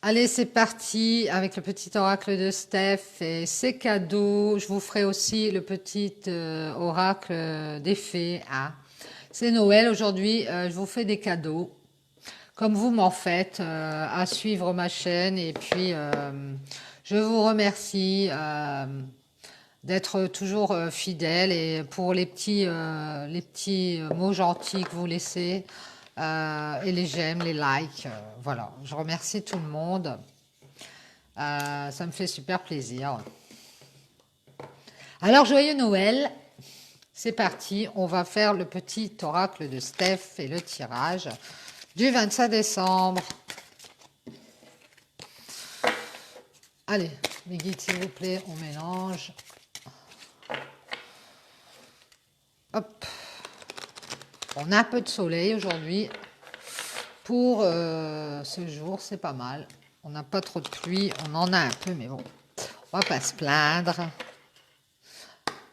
Allez, c'est parti avec le petit oracle de Steph et ses cadeaux. Je vous ferai aussi le petit oracle des fées. Ah, c'est Noël aujourd'hui. Je vous fais des cadeaux, comme vous m'en faites, à suivre ma chaîne. Et puis, je vous remercie d'être toujours fidèle et pour les petits mots gentils que vous laissez. Et les j'aime, les likes, voilà. Je remercie tout le monde. Ça me fait super plaisir. Alors, joyeux Noël. C'est parti. On va faire le petit oracle de Steph et le tirage du 25 décembre. Allez, mes guides, s'il vous plaît, on mélange. Hop. On a un peu de soleil aujourd'hui. Pour ce jour, c'est pas mal. On n'a pas trop de pluie. On en a un peu, mais bon, on va pas se plaindre.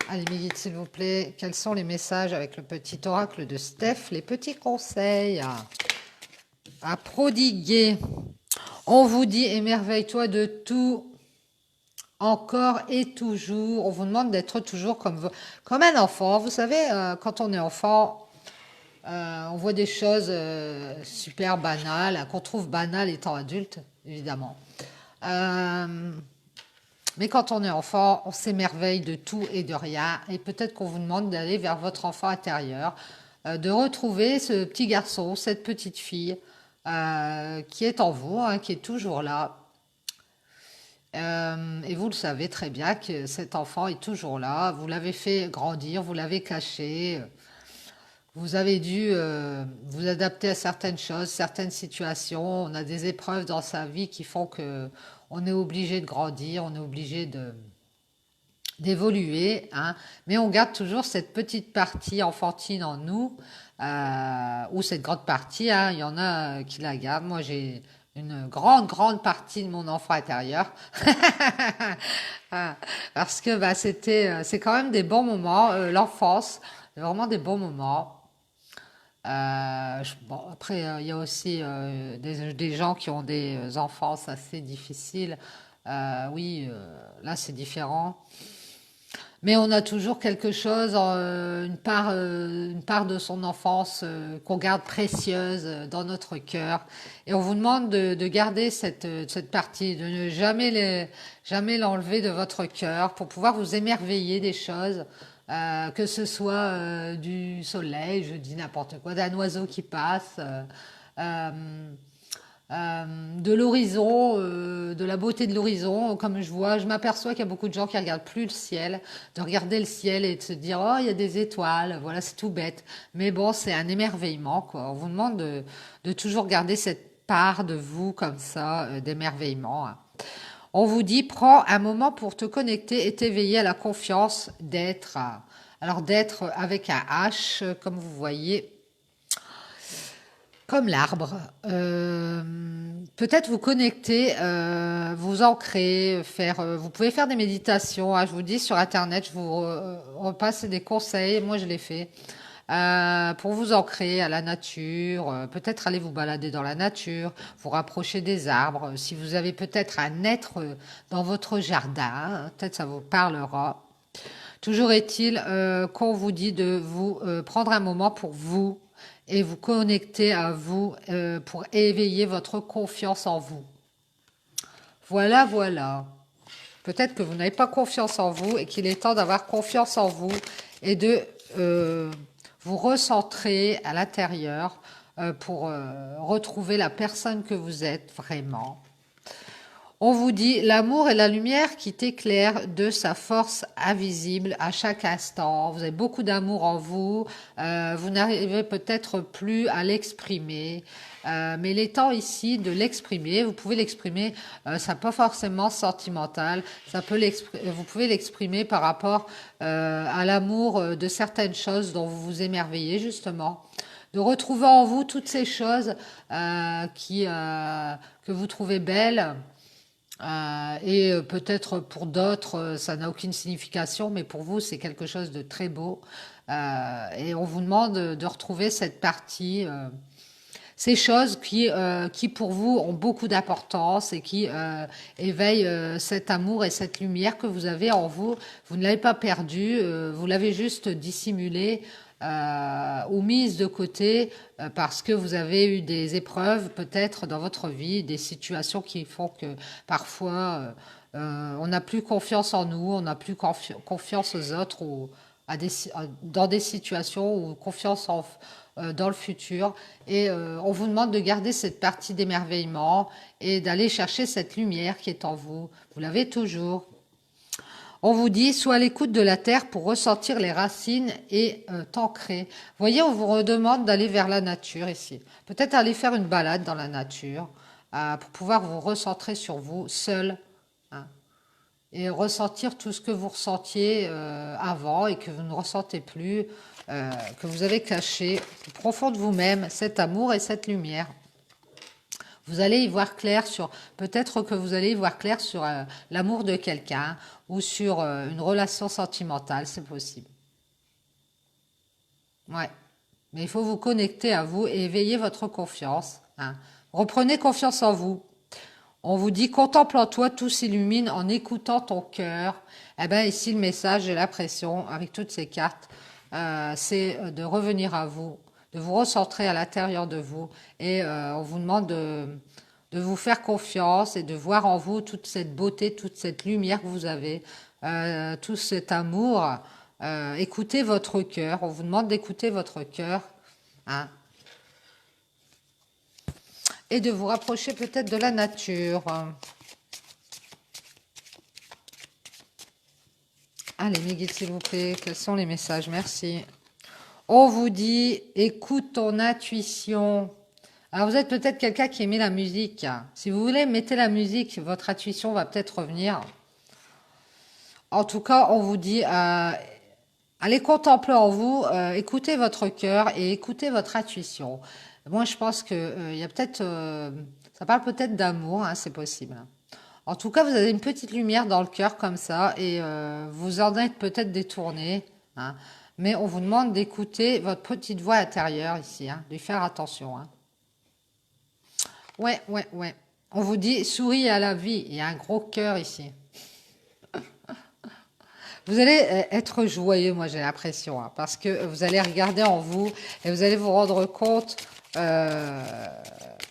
Allez, mes guides, s'il vous plaît, quels sont les messages avec le petit oracle de Steph, les petits conseils à prodiguer. On vous dit, émerveille-toi de tout, encore et toujours. On vous demande d'être toujours comme un enfant. Vous savez, quand on est enfant, on voit des choses super banales, qu'on trouve banales étant adulte, évidemment. Mais quand on est enfant, on s'émerveille de tout et de rien. Et peut-être qu'on vous demande d'aller vers votre enfant intérieur, de retrouver ce petit garçon, cette petite fille qui est en vous, hein, qui est toujours là. Et vous le savez très bien que cet enfant est toujours là. Vous l'avez fait grandir, vous l'avez caché. Vous avez dû vous adapter à certaines choses, certaines situations. On a des épreuves dans sa vie qui font que on est obligé de grandir, on est obligé d'évoluer, hein. Mais on garde toujours cette petite partie enfantine en nous, ou cette grande partie, hein. Il y en a qui la gardent. Moi, j'ai une grande partie de mon enfant intérieur. Ah, parce que bah, c'est quand même des bons moments, l'enfance, vraiment des bons moments. Bon, après, il y a aussi des gens qui ont des enfances assez difficiles. Oui, là, c'est différent. Mais on a toujours quelque chose, une part de son enfance qu'on garde précieuse dans notre cœur. Et on vous demande de garder cette partie, de ne jamais l'enlever de votre cœur pour pouvoir vous émerveiller des choses, que ce soit du soleil, je dis n'importe quoi, d'un oiseau qui passe. Euh, de l'horizon, de la beauté de l'horizon, comme je m'aperçois qu'il y a beaucoup de gens qui regardent plus le ciel, de regarder le ciel et de se dire oh il y a des étoiles, voilà c'est tout bête, mais bon c'est un émerveillement quoi. On vous demande de toujours garder cette part de vous comme ça d'émerveillement, hein. On vous dit prends un moment pour te connecter et t'éveiller à la confiance d'être, alors d'être avec un H comme vous voyez comme l'arbre. Peut-être vous connecter, vous ancrer, vous pouvez faire des méditations, hein, je vous dis sur Internet, je vous repasse des conseils, moi je l'ai fait, pour vous ancrer à la nature, peut-être aller vous balader dans la nature, vous rapprocher des arbres, si vous avez peut-être un être dans votre jardin, peut-être ça vous parlera. Toujours est-il qu'on vous dit de vous prendre un moment pour vous et vous connecter à vous pour éveiller votre confiance en vous. Voilà, voilà. Peut-être que vous n'avez pas confiance en vous et qu'il est temps d'avoir confiance en vous et de vous recentrer à l'intérieur pour retrouver la personne que vous êtes vraiment. On vous dit l'amour est la lumière qui t'éclaire de sa force invisible à chaque instant. Vous avez beaucoup d'amour en vous. Vous n'arrivez peut-être plus à l'exprimer. Mais il est temps ici de l'exprimer. Vous pouvez l'exprimer, ça n'est pas forcément sentimental. Vous pouvez l'exprimer par rapport à l'amour de certaines choses dont vous vous émerveillez justement. De retrouver en vous toutes ces choses que vous trouvez belles. Et peut-être pour d'autres, ça n'a aucune signification, mais pour vous, c'est quelque chose de très beau. Et on vous demande de retrouver Ces choses qui pour vous ont beaucoup d'importance et qui éveillent cet amour et cette lumière que vous avez en vous. Vous ne l'avez pas perdu, vous l'avez juste dissimulé ou mise de côté parce que vous avez eu des épreuves peut-être dans votre vie, des situations qui font que parfois on n'a plus confiance en nous, on n'a plus confiance aux autres ou dans des situations ou confiance dans le futur. Et on vous demande de garder cette partie d'émerveillement et d'aller chercher cette lumière qui est en vous. Vous l'avez toujours. On vous dit, sois à l'écoute de la terre pour ressentir les racines et t'ancrer. Vous voyez, on vous redemande d'aller vers la nature ici. Peut-être aller faire une balade dans la nature pour pouvoir vous recentrer sur vous seul, hein, et ressentir tout ce que vous ressentiez avant et que vous ne ressentez plus, que vous avez caché au profond de vous-même, cet amour et cette lumière. Vous allez y voir clair sur, peut-être que vous allez y voir clair sur l'amour de quelqu'un ou sur une relation sentimentale, c'est possible. Ouais. Mais il faut vous connecter à vous et éveiller votre confiance, hein. Reprenez confiance en vous. On vous dit, contemple en toi, tout s'illumine en écoutant ton cœur. Eh bien, ici, le message, j'ai l'impression, avec toutes ces cartes, c'est de revenir à vous, de vous recentrer à l'intérieur de vous. Et on vous demande de vous faire confiance et de voir en vous toute cette beauté, toute cette lumière que vous avez, tout cet amour. Écoutez votre cœur. On vous demande d'écouter votre cœur, hein, et de vous rapprocher peut-être de la nature. Allez, mes guides, s'il vous plaît, quels sont les messages? Merci. On vous dit, écoute ton intuition. Alors, vous êtes peut-être quelqu'un qui aimait la musique. Si vous voulez, mettez la musique, votre intuition va peut-être revenir. En tout cas, on vous dit, allez contempler en vous, écoutez votre cœur et écoutez votre intuition. Moi, je pense que il y a peut-être, ça parle peut-être d'amour, hein, c'est possible. En tout cas, vous avez une petite lumière dans le cœur comme ça et vous en êtes peut-être détourné, hein, mais on vous demande d'écouter votre petite voix intérieure ici, hein, de faire attention, hein. Ouais, ouais, ouais. On vous dit, souris à la vie. Il y a un gros cœur ici. Vous allez être joyeux, moi j'ai l'impression, hein, parce que vous allez regarder en vous et vous allez vous rendre compte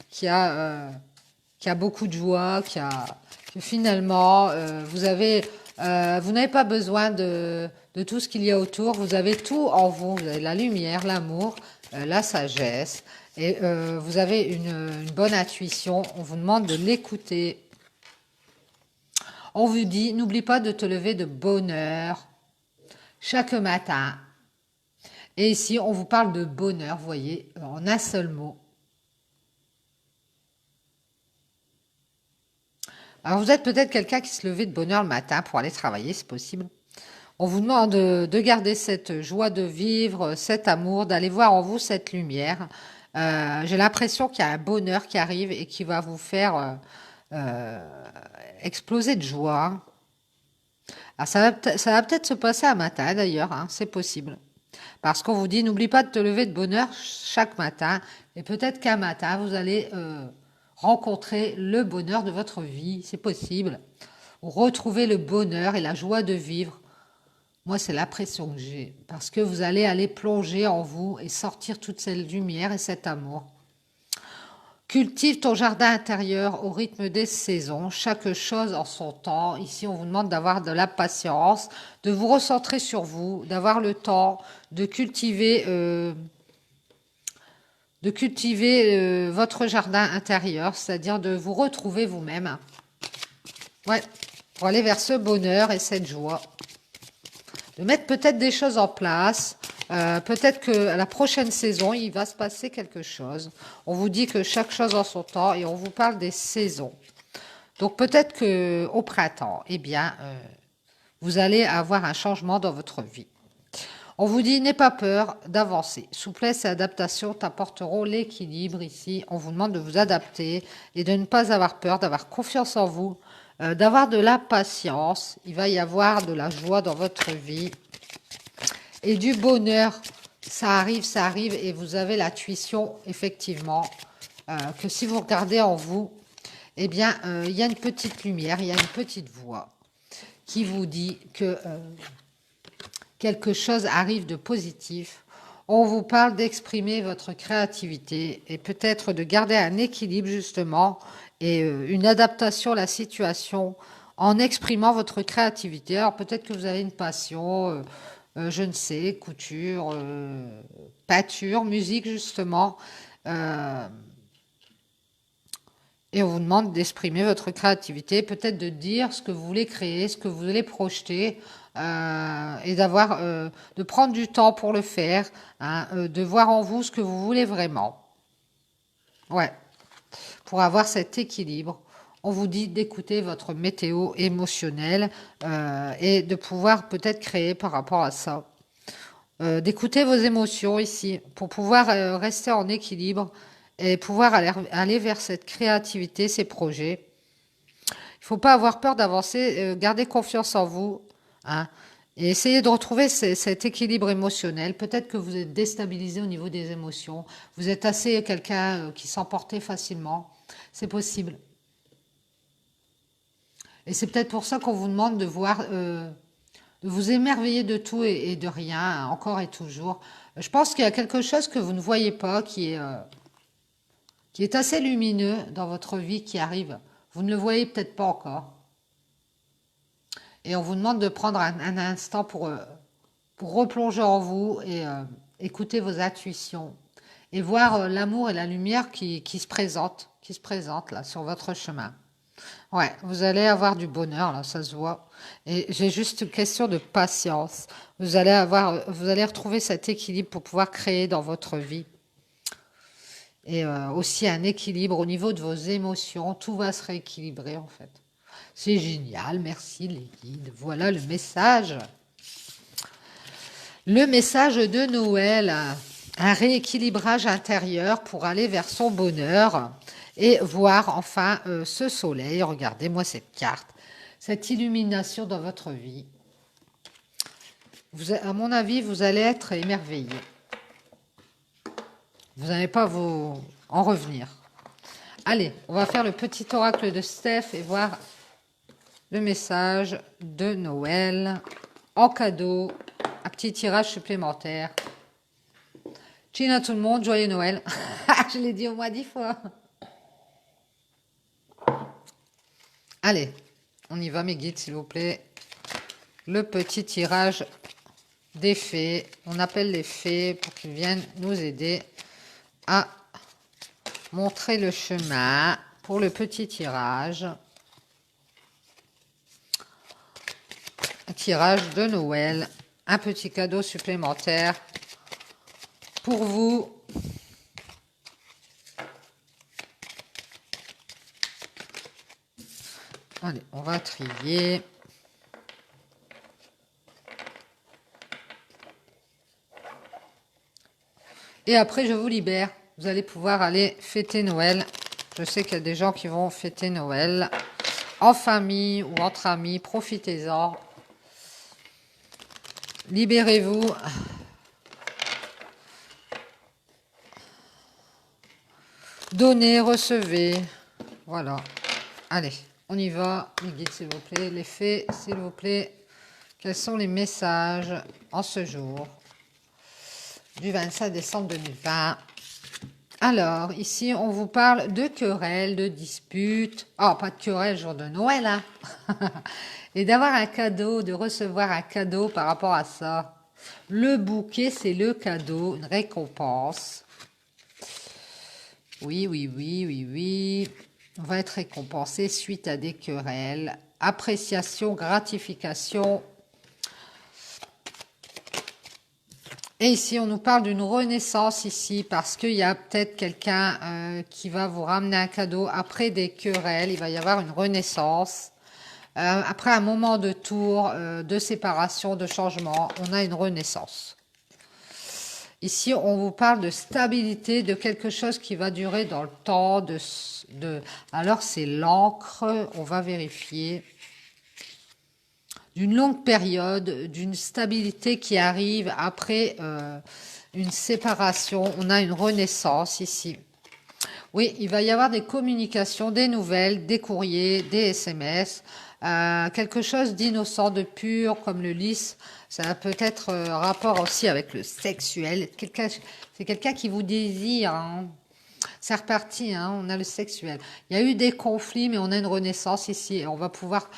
qu'il y a beaucoup de joie, que finalement vous n'avez pas besoin de tout ce qu'il y a autour. Vous avez tout en vous. Vous avez la lumière, l'amour, la sagesse et vous avez une bonne intuition. On vous demande de l'écouter. On vous dit, n'oublie pas de te lever de bonne heure chaque matin. Et ici, on vous parle de bonheur, vous voyez, en un seul mot. Alors, vous êtes peut-être quelqu'un qui se levait de bonne heure le matin pour aller travailler, c'est possible. On vous demande de garder cette joie de vivre, cet amour, d'aller voir en vous cette lumière. J'ai l'impression qu'il y a un bonheur qui arrive et qui va vous faire exploser de joie. Alors ça va peut-être se passer un matin d'ailleurs, hein, c'est possible. Parce qu'on vous dit, n'oublie pas de te lever de bonne heure chaque matin. Et peut-être qu'un matin, vous allez rencontrer le bonheur de votre vie, c'est possible. Ou retrouver le bonheur et la joie de vivre. Moi, c'est l'impression que j'ai. Parce que vous allez aller plonger en vous et sortir toute cette lumière et cet amour. Cultive ton jardin intérieur au rythme des saisons, chaque chose en son temps. Ici, on vous demande d'avoir de la patience, de vous recentrer sur vous, d'avoir le temps de cultiver votre jardin intérieur, c'est-à-dire de vous retrouver vous-même. Ouais, pour aller vers ce bonheur et cette joie. De mettre peut-être des choses en place. Peut-être que à la prochaine saison, il va se passer quelque chose. On vous dit que chaque chose en son temps et on vous parle des saisons. Donc peut-être que au printemps, eh bien, vous allez avoir un changement dans votre vie. On vous dit, n'aie pas peur d'avancer. Souplesse et adaptation t'apporteront l'équilibre ici. On vous demande de vous adapter et de ne pas avoir peur, d'avoir confiance en vous, d'avoir de la patience. Il va y avoir de la joie dans votre vie. Et du bonheur, ça arrive, et vous avez la tuition, effectivement, que si vous regardez en vous, eh bien, il y a une petite lumière, il y a une petite voix qui vous dit que quelque chose arrive de positif. On vous parle d'exprimer votre créativité et peut-être de garder un équilibre justement et une adaptation à la situation en exprimant votre créativité. Alors peut-être que vous avez une passion, je ne sais, couture, peinture, musique justement. Euh, et on vous demande d'exprimer votre créativité, peut-être de dire ce que vous voulez créer, ce que vous voulez projeter, et de prendre du temps pour le faire, hein, de voir en vous ce que vous voulez vraiment. Ouais, pour avoir cet équilibre. On vous dit d'écouter votre météo émotionnelle et de pouvoir peut-être créer par rapport à ça. D'écouter vos émotions ici pour pouvoir rester en équilibre et pouvoir aller vers cette créativité, ces projets. Il ne faut pas avoir peur d'avancer, garder confiance en vous, hein, et essayer de retrouver cet équilibre émotionnel. Peut-être que vous êtes déstabilisé au niveau des émotions, vous êtes assez quelqu'un qui s'emporte facilement, c'est possible. Et c'est peut-être pour ça qu'on vous demande de voir, de vous émerveiller de tout et de rien, hein, encore et toujours. Je pense qu'il y a quelque chose que vous ne voyez pas, qui est assez lumineux dans votre vie, qui arrive. Vous ne le voyez peut-être pas encore. Et on vous demande de prendre un instant pour replonger en vous et écouter vos intuitions. Et voir l'amour et la lumière qui se présente là sur votre chemin. Ouais, vous allez avoir du bonheur, là, ça se voit. Et j'ai juste une question de patience. Vous allez retrouver cet équilibre pour pouvoir créer dans votre vie. Et aussi un équilibre au niveau de vos émotions. Tout va se rééquilibrer, en fait. C'est génial, merci les guides. Voilà le message. Le message de Noël. Un rééquilibrage intérieur pour aller vers son bonheur et voir enfin ce soleil. Regardez-moi cette carte, cette illumination dans votre vie. À mon avis, vous allez être émerveillé. Vous n'allez pas vous en revenir. Allez, on va faire le petit oracle de Steph et voir le message de Noël en cadeau. Un petit tirage supplémentaire. Tchine à tout le monde, joyeux Noël. Je l'ai dit au moins 10 fois. Allez, on y va mes guides s'il vous plaît. Le petit tirage des fées. On appelle les fées pour qu'ils viennent nous aider à montrer le chemin pour le petit tirage. Un tirage de Noël. Un petit cadeau supplémentaire pour vous. Allez, on va trier. Et après, je vous libère. Vous allez pouvoir aller fêter Noël. Je sais qu'il y a des gens qui vont fêter Noël en famille ou entre amis. Profitez-en. Libérez-vous. Donnez, recevez. Voilà. Allez, on y va. Les guides, s'il vous plaît. Les fées, s'il vous plaît. Quels sont les messages en ce jour du 25 décembre 2020? Alors, ici, on vous parle de querelles, de disputes. Oh, pas de querelles, jour de Noël, hein. Et d'avoir un cadeau, de recevoir un cadeau par rapport à ça. Le bouquet, c'est le cadeau, une récompense. Oui, oui, oui, oui, oui. On va être récompensé suite à des querelles. Appréciation, gratification. Et ici, on nous parle d'une renaissance ici, parce qu'il y a peut-être quelqu'un qui va vous ramener un cadeau après des querelles. Il va y avoir une renaissance. Après un moment de tour, de séparation, de changement, on a une renaissance. Ici, on vous parle de stabilité, de quelque chose qui va durer dans le temps. Alors, c'est l'encre, on va vérifier. D'une longue période, d'une stabilité qui arrive après une séparation. On a une renaissance ici. Oui, il va y avoir des communications, des nouvelles, des courriers, des SMS, quelque chose d'innocent, de pur, comme le lys. Ça a peut-être rapport aussi avec le sexuel. C'est quelqu'un qui vous désire, hein. C'est reparti, hein, on a le sexuel. Il y a eu des conflits, mais on a une renaissance ici et on va pouvoir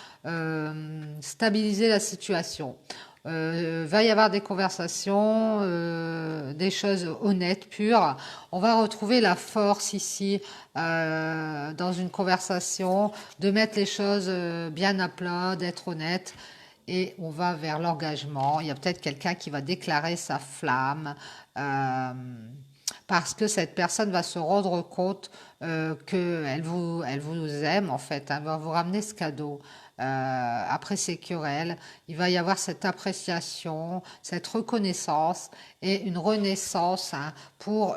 stabiliser la situation. Va y avoir des conversations, des choses honnêtes, pures. On va retrouver la force ici dans une conversation, de mettre les choses bien à plat, d'être honnête. Et on va vers l'engagement. Il y a peut-être quelqu'un qui va déclarer sa flamme. Euh, Parce que cette personne va se rendre compte elle vous aime en fait, hein, elle va vous ramener ce cadeau. Après ces querelles, il va y avoir cette appréciation, cette reconnaissance et une renaissance, hein, pour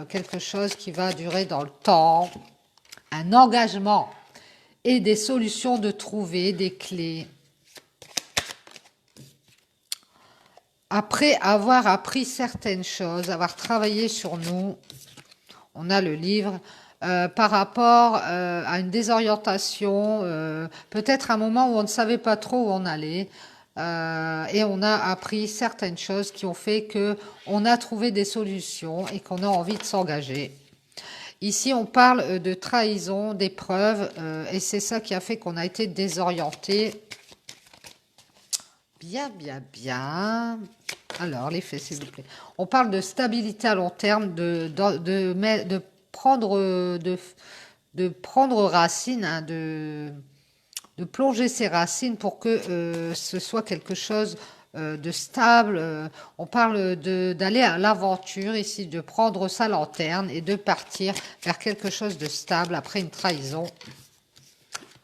quelque chose qui va durer dans le temps, un engagement et des solutions de trouver, des clés. Après avoir appris certaines choses, avoir travaillé sur nous, on a le livre, par rapport à une désorientation, peut-être un moment où on ne savait pas trop où on allait, et on a appris certaines choses qui ont fait que on a trouvé des solutions et qu'on a envie de s'engager. Ici, on parle de trahison, d'épreuves, et c'est ça qui a fait qu'on a été désorienté. Bien, bien, bien. Alors, les faits, s'il vous plaît. On parle de stabilité à long terme, de prendre, de prendre racine, hein, de plonger ses racines pour que ce soit quelque chose de stable. On parle d'aller à l'aventure ici, de prendre sa lanterne et de partir vers quelque chose de stable après une trahison.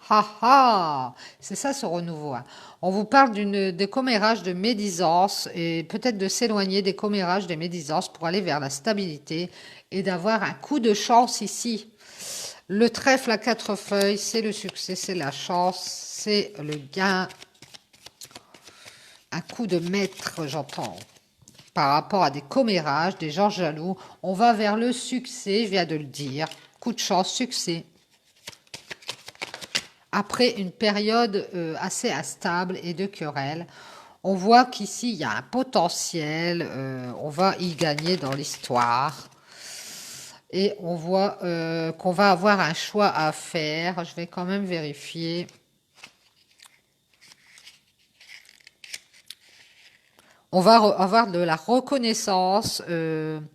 Ha ha! C'est ça ce renouveau, hein. On vous parle des commérages de médisance et peut-être de s'éloigner des commérages de médisance pour aller vers la stabilité et d'avoir un coup de chance ici. Le trèfle à 4 feuilles, c'est le succès, c'est la chance, c'est le gain. Un coup de maître, j'entends. Par rapport à des commérages, des gens jaloux, on va vers le succès, je viens de le dire. Coup de chance, succès. Après une période assez instable et de querelle, on voit qu'ici, il y a un potentiel, on va y gagner dans l'histoire. Et on voit qu'on va avoir un choix à faire. Je vais quand même vérifier. On va avoir de la reconnaissance, une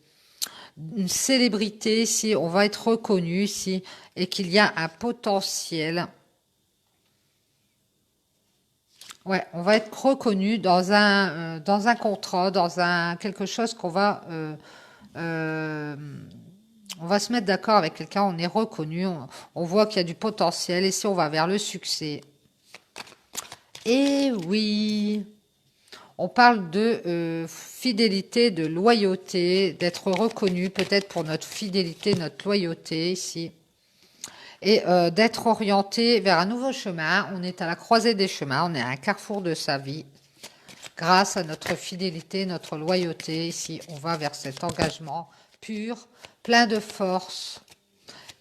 célébrité ici, on va être reconnu ici, et qu'il y a un potentiel. Ouais, on va être reconnu dans un contrat, dans un quelque chose euh, on va se mettre d'accord avec quelqu'un, on est reconnu, on voit qu'il y a du potentiel, et si on va vers le succès. Et oui, on parle de fidélité, de loyauté, d'être reconnu peut-être pour notre fidélité, notre loyauté ici. Et d'être orienté vers un nouveau chemin. On est à la croisée des chemins, on est à un carrefour de sa vie. Grâce à notre fidélité, notre loyauté, ici, on va vers cet engagement pur, plein de force.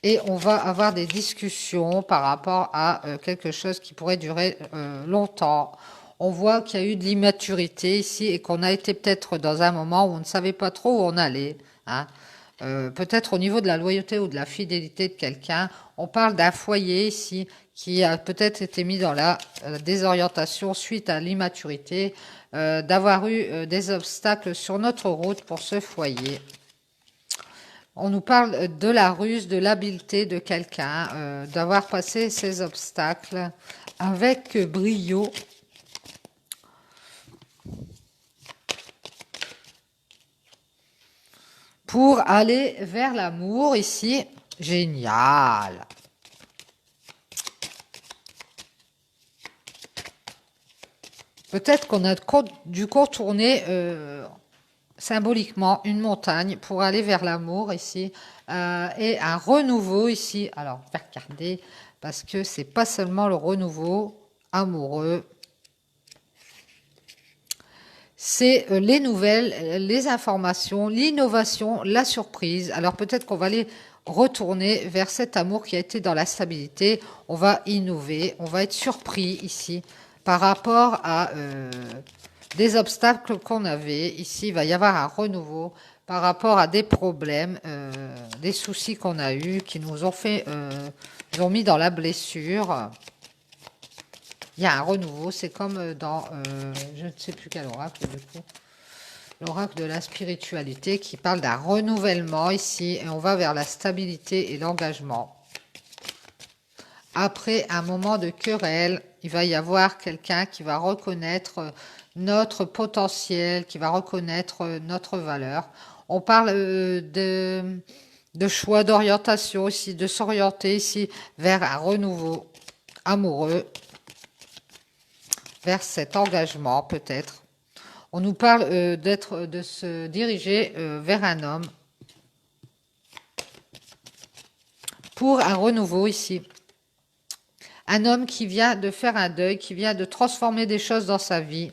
Et on va avoir des discussions par rapport à quelque chose qui pourrait durer longtemps. On voit qu'il y a eu de l'immaturité ici et qu'on a été peut-être dans un moment où on ne savait pas trop où on allait, hein. Peut-être au niveau de la loyauté ou de la fidélité de quelqu'un. On parle d'un foyer ici qui a peut-être été mis dans la désorientation suite à l'immaturité, d'avoir eu des obstacles sur notre route pour ce foyer. On nous parle de la ruse, de l'habileté de quelqu'un, d'avoir passé ces obstacles avec brio. Pour aller vers l'amour ici. Génial. Peut-être qu'on a dû contourner symboliquement une montagne pour aller vers l'amour ici, et un renouveau ici. Alors, on va regarder parce que c'est pas seulement le renouveau amoureux. C'est les nouvelles, les informations, l'innovation, la surprise. Alors peut-être qu'on va aller retourner vers cet amour qui a été dans la stabilité. On va innover, on va être surpris ici par rapport à des obstacles qu'on avait. Ici, il va y avoir un renouveau par rapport à des problèmes, des soucis qu'on a eus, qui nous ont fait, nous ont mis dans la blessure. Il y a un renouveau, c'est comme dans, je ne sais plus quel oracle du coup, l'oracle de la spiritualité qui parle d'un renouvellement ici, et on va vers la stabilité et l'engagement. Après un moment de querelle, il va y avoir quelqu'un qui va reconnaître notre potentiel, qui va reconnaître notre valeur. On parle de choix d'orientation aussi, de s'orienter ici vers un renouveau amoureux, vers cet engagement peut-être. On nous parle de se diriger vers un homme pour un renouveau ici. Un homme qui vient de faire un deuil, qui vient de transformer des choses dans sa vie,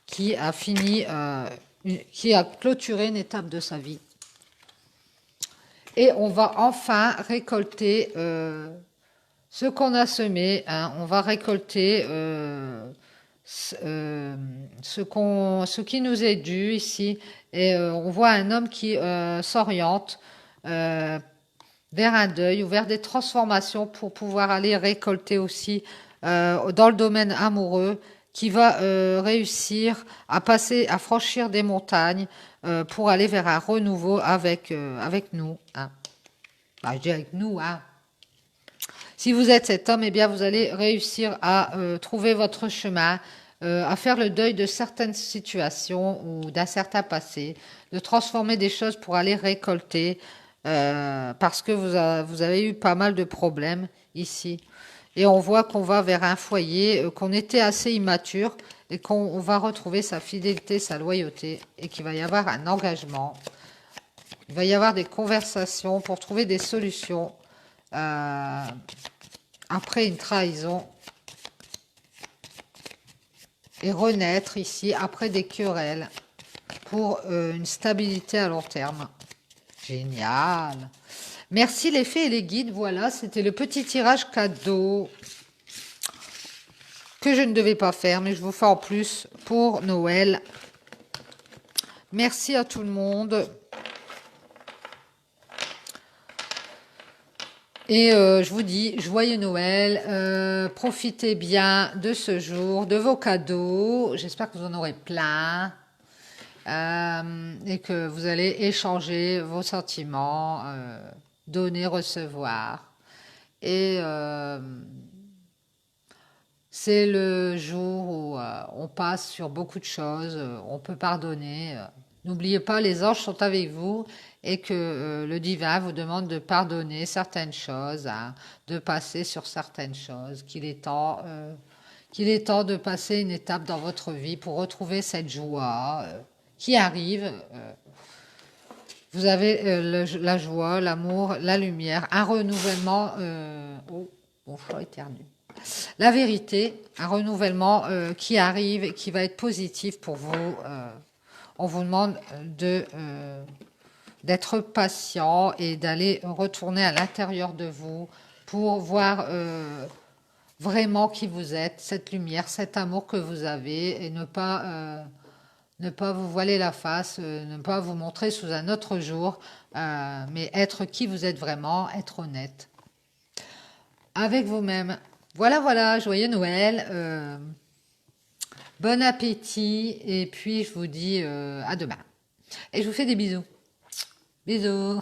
qui a fini, qui a clôturé une étape de sa vie. Et on va enfin récolter ce qu'on a semé. Hein. On va récolter ce qui nous est dû ici. Et on voit un homme qui s'oriente vers un deuil ou vers des transformations pour pouvoir aller récolter aussi dans le domaine amoureux, qui va réussir à passer, à franchir des montagnes pour aller vers un renouveau avec nous. Hein. Bah, je dis avec nous. Hein. Si vous êtes cet homme, eh bien, vous allez réussir à trouver votre chemin, à faire le deuil de certaines situations ou d'un certain passé, de transformer des choses pour aller récolter, parce que vous avez eu pas mal de problèmes ici. Et on voit qu'on va vers un foyer, qu'on était assez immature et qu'on va retrouver sa fidélité, sa loyauté et qu'il va y avoir un engagement. Il va y avoir des conversations pour trouver des solutions après une trahison et renaître ici après des querelles pour une stabilité à long terme. Génial. Merci les fées et les guides. Voilà, c'était le petit tirage cadeau que je ne devais pas faire, mais je vous fais en plus pour Noël. Merci à tout le monde. Et je vous dis joyeux Noël, profitez bien de ce jour, de vos cadeaux. J'espère que vous en aurez plein et que vous allez échanger vos sentiments, donner, recevoir. Et c'est le jour où on passe sur beaucoup de choses, on peut pardonner. N'oubliez pas, les anges sont avec vous et que le divin vous demande de pardonner certaines choses, hein, de passer sur certaines choses, qu'il est temps de passer une étape dans votre vie pour retrouver cette joie qui arrive. Vous avez la joie, l'amour, la lumière, un renouvellement. Oh, mon chat éternue. La vérité, un renouvellement qui arrive et qui va être positif pour vous. On vous demande d'être patient et d'aller retourner à l'intérieur de vous pour voir vraiment qui vous êtes, cette lumière, cet amour que vous avez et ne pas vous voiler la face, ne pas vous montrer sous un autre jour, mais être qui vous êtes vraiment, être honnête avec vous-même. Voilà, voilà, joyeux Noël, bon appétit, et puis je vous dis à demain. Et je vous fais des bisous. Bisous.